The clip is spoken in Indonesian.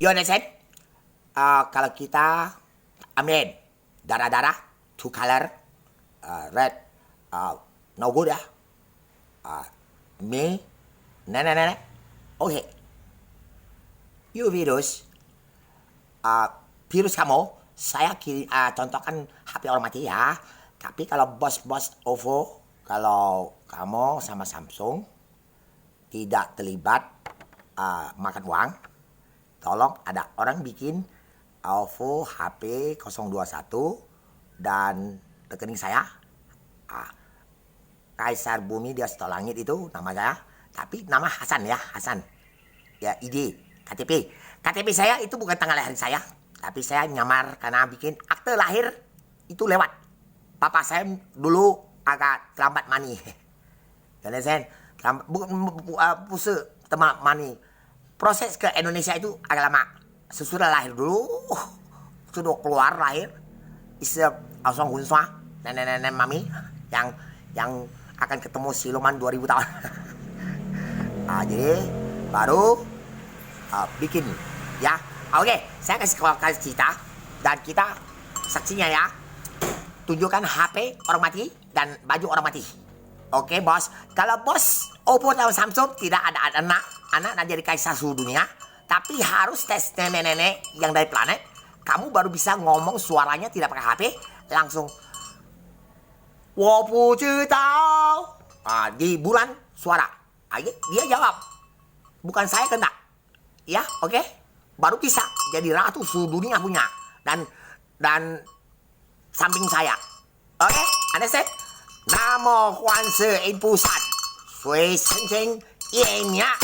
You understand? Kalau kita ambil darah-darah, two color, red, no good ya. Me, nenek. Okay. You virus, virus kamu, saya contohkan HP orang mati ya. Tapi kalau bos-bos OVO, kalau kamu sama Samsung tidak terlibat makan uang, tolong ada orang bikin OVO HP 021 dan rekening saya. Kaisar Bumi di atas langit itu nama saya. Tapi nama Hasan ya, Hasan. Ya, ID, KTP. KTP saya itu bukan tanggal lahir saya. Tapi saya nyamar karena bikin akte lahir itu lewat. Papa saya dulu agak terlambat mani. Jadi saya terlambat mani. Proses ke Indonesia itu agak lama. Sesudah lahir dulu, sudah keluar lahir. Istri langsung Hunswa, nenek-nenek mami yang akan ketemu siluman 2000 tahun. Jadi baru bikin ya. Oke, saya kasih cerita dan kita saksinya ya. Tunjukkan HP orang mati dan baju orang mati. Oke bos, kalau bos Oppo atau Samsung tidak ada anak jadi kaisar seluruh dunia, tapi harus tes nenek-nenek yang dari planet. Kamu baru bisa ngomong suaranya tidak pakai HP, langsung 我不知道. Di bulan suara. Dia jawab. Bukan saya kena. Ya, oke? Baru bisa jadi ratu seluruh dunia punya. Dan samping saya. Oke? Understand? Namo Huan Se In Pusat. Sui Shen Chen Ye Mia.